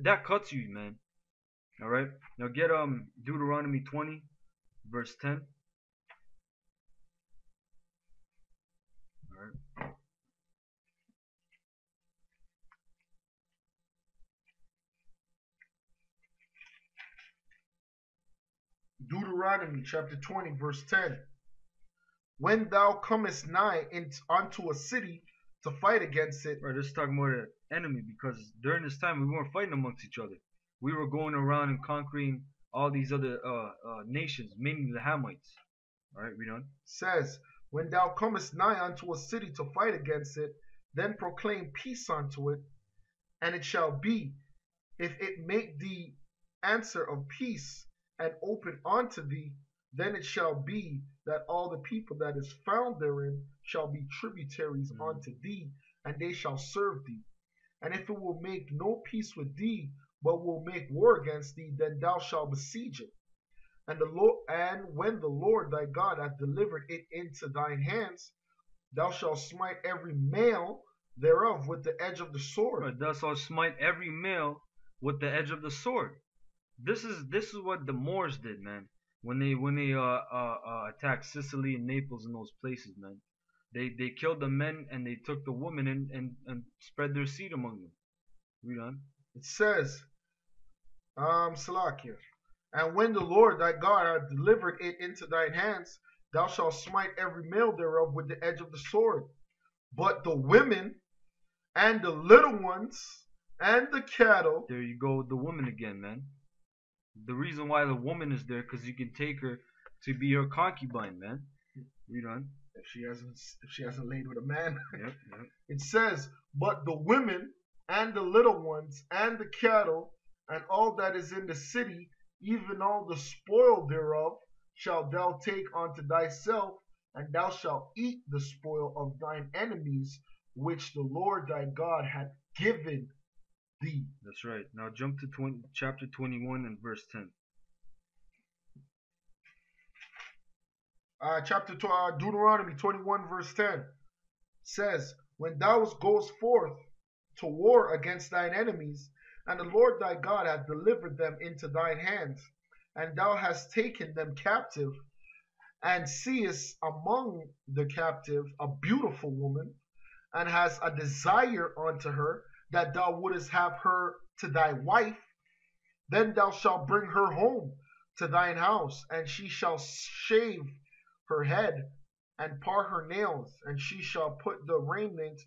that cuts you, man. All right. Now get Deuteronomy 20, verse 10. All right. Deuteronomy chapter 20, verse 10. When thou comest nigh unto a city to fight against it. Right, let's talk about the enemy because during this time we weren't fighting amongst each other. We were going around and conquering all these other nations, mainly the Hamites. All right, we done. Says, when thou comest nigh unto a city to fight against it, then proclaim peace unto it, and it shall be, if it make thee answer of peace and open unto thee, then it shall be that all the people that is found therein shall be tributaries unto thee, and they shall serve thee. And if it will make no peace with thee, but will make war against thee, then thou shalt besiege it. And when the Lord thy God hath delivered it into thine hands, thou shalt smite every male thereof with the edge of the sword. Right, thou shalt smite every male with the edge of the sword. This is what the Moors did, man. When they attacked Sicily and Naples and those places, man. They killed the men and they took the women and spread their seed among them. Read on. It says, Salakia. And when the Lord thy God hath delivered it into thine hands, thou shalt smite every male thereof with the edge of the sword. But the women and the little ones and the cattle. There you go, the woman again, man. The reason why the woman is there, because you can take her to be your concubine, man. Read on. If she hasn't laid with a man. Yep. It says, but the women and the little ones and the cattle and all that is in the city, even all the spoil thereof, shalt thou take unto thyself, and thou shalt eat the spoil of thine enemies, which the Lord thy God hath given thee. That's right. Now jump to chapter 21 and verse 10. Deuteronomy 21 verse 10 says, when thou goest forth to war against thine enemies, and the Lord thy God hath delivered them into thine hands, and thou hast taken them captive, and seest among the captive a beautiful woman, and hast a desire unto her, that thou wouldest have her to thy wife, then thou shalt bring her home to thine house, and she shall shave her head and part her nails, and she shall put the raiment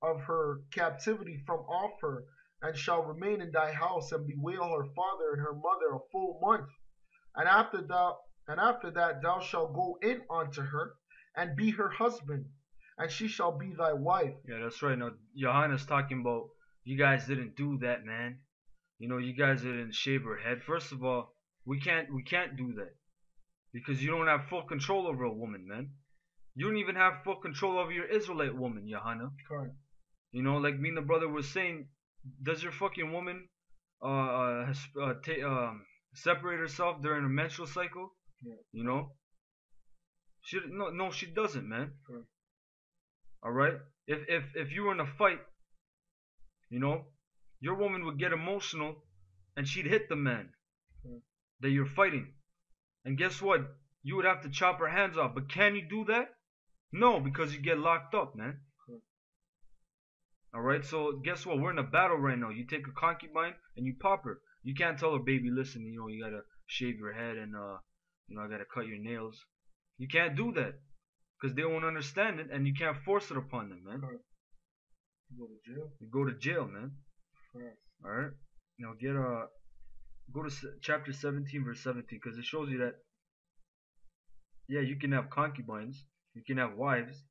of her captivity from off her, and shall remain in thy house, and bewail her father and her mother a full month. And after that thou shalt go in unto her, and be her husband, and she shall be thy wife. Yeah, that's right. Now Yahanna's talking about you guys didn't do that, man. You know, you guys didn't shave her head. First of all, we can't do that. Because you don't have full control over a woman, man. You don't even have full control over your Israelite woman, Yahanna. Correct. You know, like me and the brother was saying, does your fucking woman separate herself during a menstrual cycle? Yeah. You know? No, she doesn't, man. Correct. All right? If you were in a fight, you know, your woman would get emotional and she'd hit the man that you're fighting. And guess what? You would have to chop her hands off. But can you do that? No, because you get locked up, man. Alright, so guess what? We're in a battle right now. You take a concubine and you pop her. You can't tell her, baby, listen, you know, you gotta shave your head and, you know, I gotta cut your nails. You can't do that. Because they won't understand it and you can't force it upon them, man. You go to jail. You go to jail, man. Alright? Now go to chapter 17 verse 17 because it shows you that yeah, you can have concubines, you can have wives,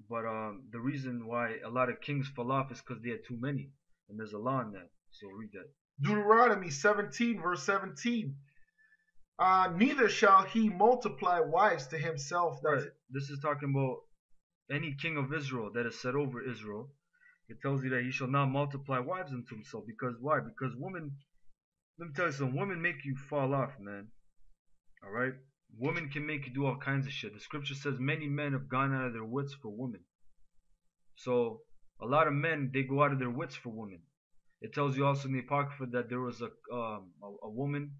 but the reason why a lot of kings fell off is because they had too many, and there's a law in that. So read that. Deuteronomy 17 verse 17. Neither shall he multiply wives to himself. Right. This is talking about any king of Israel that is set over Israel. It tells you that he shall not multiply wives unto himself. Because why? Because women, let me tell you something, women make you fall off, man. Alright? Women can make you do all kinds of shit. The scripture says many men have gone out of their wits for women. So, a lot of men, they go out of their wits for women. It tells you also in the Apocrypha that there was a woman.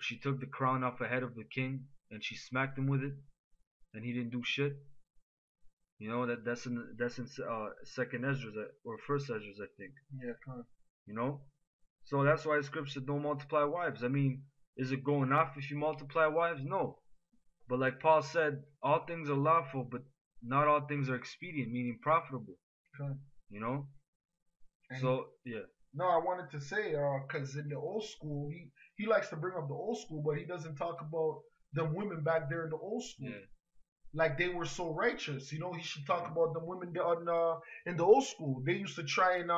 She took the crown off the head of the king and she smacked him with it, and he didn't do shit. You know that's in second Ezra or first Ezra, I think. Yeah, kind of. You know, so that's why the scripture don't multiply wives. I mean, is it going off if you multiply wives? No, but like Paul said, all things are lawful, but not all things are expedient, meaning profitable. Kind of. You know, And so yeah, no, I wanted to say, because in the old school, he likes to bring up the old school, but he doesn't talk about them women back there in the old school. yeah, Like they were so righteous. You know, he should talk about the women in the old school. They used to try and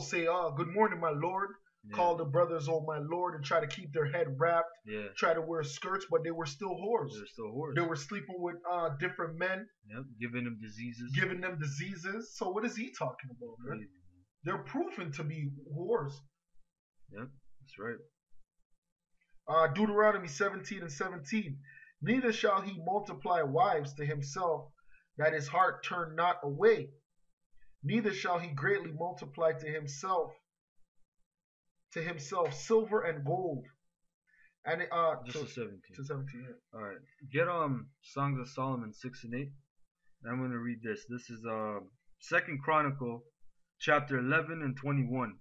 say good morning, my lord. yeah, Call the brothers, oh my lord, and try to keep their head wrapped. yeah. Try to wear skirts, but they were still whores. They're still whores. They were sleeping with different men, Yep, giving them diseases. giving them diseases. So what is he talking about, man? Crazy, They're proven to be whores. Yep, that's right. Deuteronomy 17:17. Neither shall he multiply wives to himself, that his heart turn not away. Neither shall he greatly multiply to himself silver and gold. And Just to 17. to 17. Yeah. All right, get Songs of Solomon 6 and 8. And I'm gonna read this. This is Second Chronicle, chapter 11 and 21.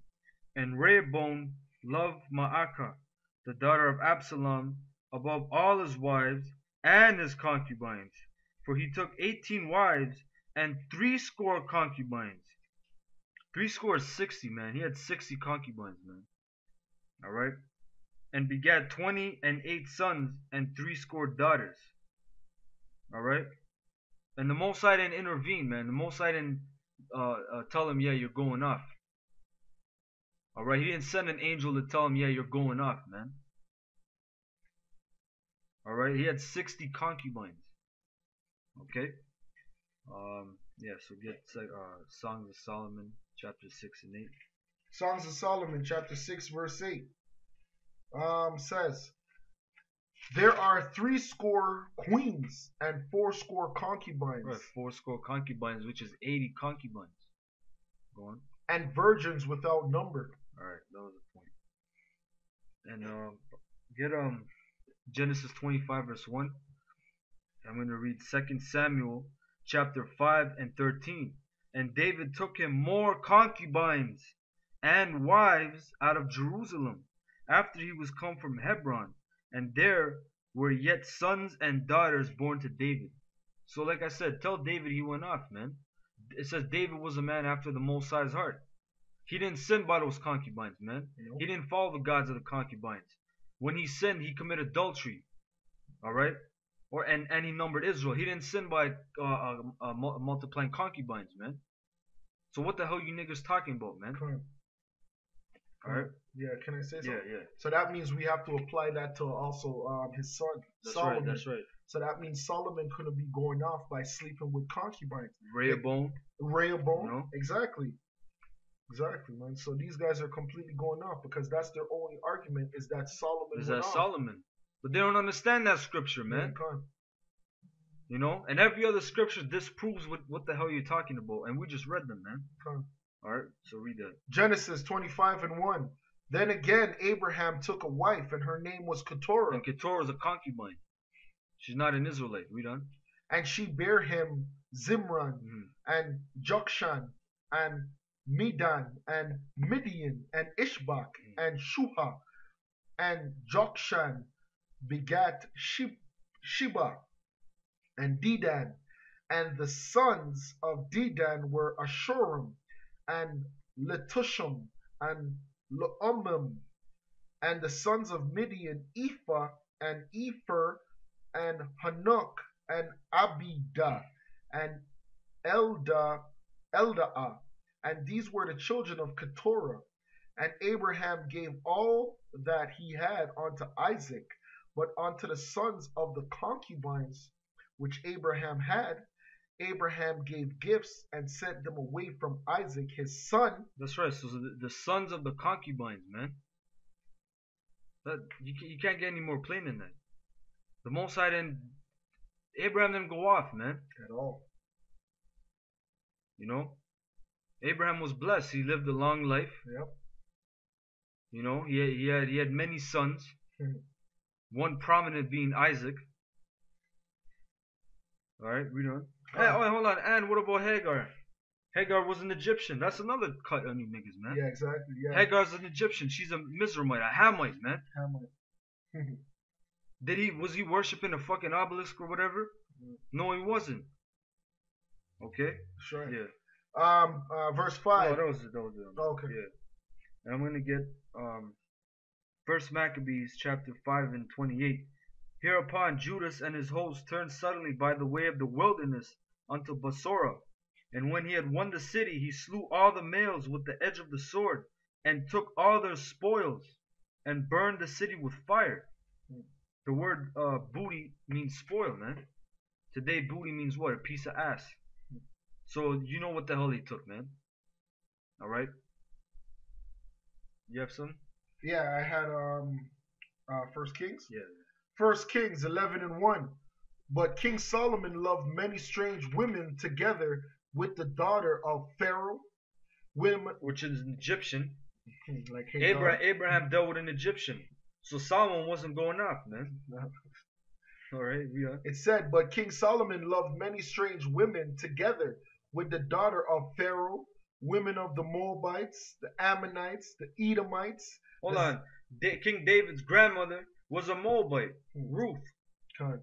And Rehoboam loved Maacah, the daughter of Absalom, above all his wives and his concubines, for he took 18 wives and 60 concubines. 60 is 60, man. He had 60 concubines, man. All right, and begat 20 and 8 sons and 60 daughters. All right, and the Most High didn't intervene, man. The Most High didn't tell him, yeah, you're going off. All right, he didn't send an angel to tell him, yeah, you're going off, man. All right, he had 60 concubines. Okay. Yeah. So get Songs of Solomon, chapter 6 and 8. Songs of Solomon, chapter 6, verse 8. Says, there are 60 queens and 80 concubines. Right, 80 concubines, which is 80 concubines. Go on. And virgins without number. All right, that was the point. And get Genesis 25 verse 1. I'm going to read 2 Samuel chapter 5 and 13. And David took him more concubines and wives out of Jerusalem after he was come from Hebron, and there were yet sons and daughters born to David. So like I said, tell David he went off, man. It says David was a man after the Most High's heart. He didn't sin by those concubines, man. Nope. He didn't follow the gods of the concubines. When he sinned, he committed adultery. All right, and he numbered Israel. He didn't sin by multiplying concubines, man. So what the hell you niggas talking about, man? All right. Yeah, can I say something? Yeah. So that means we have to apply that to also his son Solomon. That's right. So that means Solomon couldn't be going off by sleeping with concubines. Rehoboam. Rehoboam. You know? Exactly, man. So these guys are completely going off because that's their only argument is that Solomon. Is that Solomon? But they don't understand that scripture, man. Yeah, you know, and every other scripture disproves what the hell you're talking about, and we just read them, man. All right, so read that. Genesis 25 and 1. Then again, Abraham took a wife, and her name was Keturah. And Keturah is a concubine. She's not an Israelite. Read on. And she bare him Zimran, and Jokshan, and Medan, and Midian, and Ishbak, and Shuha, and Jokshan begat Sheba, and Dedan. And the sons of Dedan were Ashurim, and Letushim, and Leumim. And the sons of Midian, Ephah, and Epher, and Hanok, and Abidah, and Eldaah. And these were the children of Keturah. And Abraham gave all that he had unto Isaac, but unto the sons of the concubines which Abraham had, Abraham gave gifts and sent them away from Isaac his son. That's right. So the sons of the concubines, man. That you can't get any more plain than that. The Most High didn't. Abraham didn't go off, man. At all. You know. Abraham was blessed. He lived a long life. Yep. You know, he had many sons. One prominent being Isaac. All right, read on. Hey, oh, hold on. And what about Hagar? Hagar was an Egyptian. That's another cut on you niggas, man. Yeah, exactly. Yeah. Hagar's an Egyptian. She's a Mizraimite, a Hamite, man. Hamite. Was he worshiping a fucking obelisk or whatever? No, he wasn't. Okay. Sure. Yeah. Verse 5. Oh, that was it. Okay. Yeah. And I'm gonna get First Maccabees chapter 5 and 28. Hereupon Judas and his host turned suddenly by the way of the wilderness unto Basora. And when he had won the city, he slew all the males with the edge of the sword, and took all their spoils, and burned the city with fire. The word booty means spoil, man. Today booty means what? A piece of ass. So you know what the hell he took, man. Alright? You have some? Yeah, I had First Kings. Yeah. First Kings 11 and 1. But King Solomon loved many strange women together with the daughter of Pharaoh, women, which is an Egyptian. Like Abraham dealt with an Egyptian. So Solomon wasn't going off, man. Alright, yeah. It said, but King Solomon loved many strange women together with the daughter of Pharaoh, women of the Moabites, the Ammonites, the Edomites. Hold on. King David's grandmother was a Moabite, Ruth. God.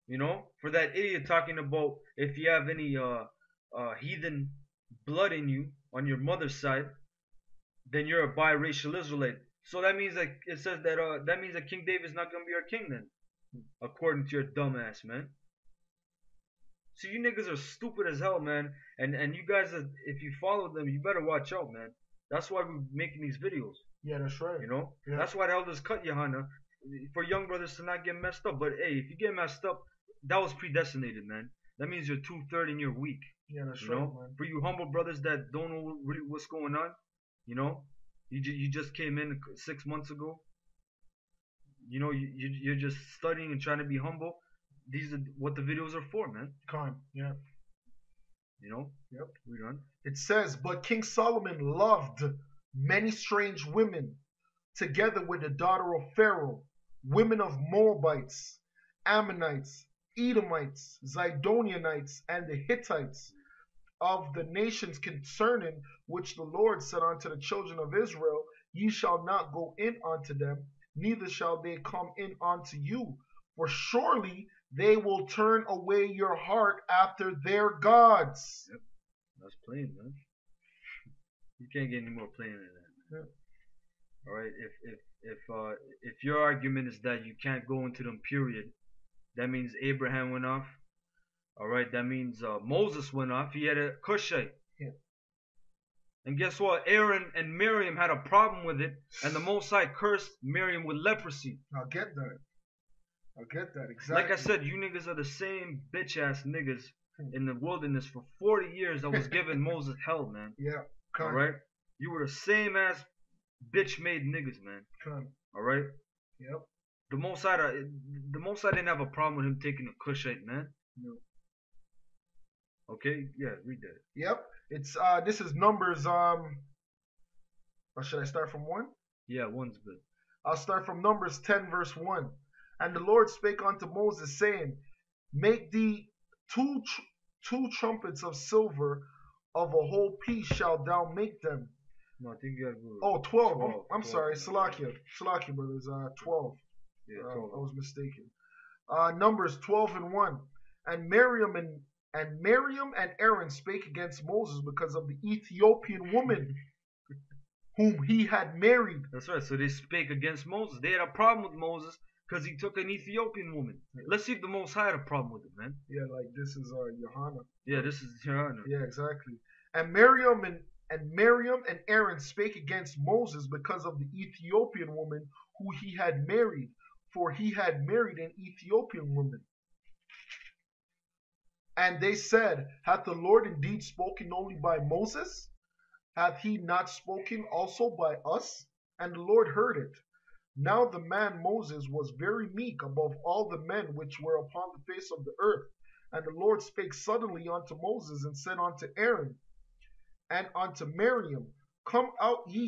You know, for that idiot talking about if you have any heathen blood in you on your mother's side, then you're a biracial Israelite. So that means that it says that means that King David's not gonna be our king then, according to your dumbass, man. So you niggas are stupid as hell, man. And you guys, if you follow them, you better watch out, man. That's why we're making these videos. Yeah, that's right. You know, yeah. That's why the elders cut Yahanna, for young brothers to not get messed up. But hey, if you get messed up, that was predestinated, man. That means you're 2/3 and you're weak. Yeah, that's you right, know? man. For you humble brothers that don't know really what's going on, you know, you just came in 6 months ago. You know, you're just studying and trying to be humble. These are what the videos are for, man. Yeah. You know? Yep. Read on. It says, but King Solomon loved many strange women, together with the daughter of Pharaoh, women of Moabites, Ammonites, Edomites, Zidonianites, and the Hittites, of the nations concerning which the Lord said unto the children of Israel, ye shall not go in unto them, neither shall they come in unto you, for surely they will turn away your heart after their gods. Yep. That's plain, man. You can't get any more plain than that. Yeah. All right. If your argument is that you can't go into them, period, that means Abraham went off. All right. That means Moses went off. He had a Cushite. Yeah. And guess what? Aaron and Miriam had a problem with it, and the Most High cursed Miriam with leprosy. I get that. Exactly. Like I said, you niggas are the same bitch ass niggas in the wilderness for 40 years that was giving Moses hell, man. Yeah. All right. You were the same ass bitch made niggas, man. All right. Yep. The Most High didn't have a problem with him taking a Cushite, man. No. Okay. Yeah. Read that. Yep. It's this is Numbers. Or should I start from 1? Yeah, 1's good. I'll start from Numbers 10 verse 1. And the Lord spake unto Moses, saying, make thee two trumpets of silver, of a whole piece shalt thou make them. No, I think you gotta go. Oh, 12. 12 I'm sorry. Salakia, brothers. 12. Yeah, 12. I was mistaken. Numbers 12 and 1. And Miriam and Aaron spake against Moses because of the Ethiopian woman whom he had married. That's right. So they spake against Moses. They had a problem with Moses because he took an Ethiopian woman. Let's see if the Most High had a problem with it, man. Yeah, like this is Yahanna. Yeah, this is Yahanna. Yeah, exactly. And Miriam and Aaron spake against Moses because of the Ethiopian woman who he had married, for he had married an Ethiopian woman. And they said, hath the Lord indeed spoken only by Moses? Hath he not spoken also by us? And the Lord heard it. Now the man Moses was very meek above all the men which were upon the face of the earth. And the Lord spake suddenly unto Moses and said unto Aaron, and unto Miriam, Come out ye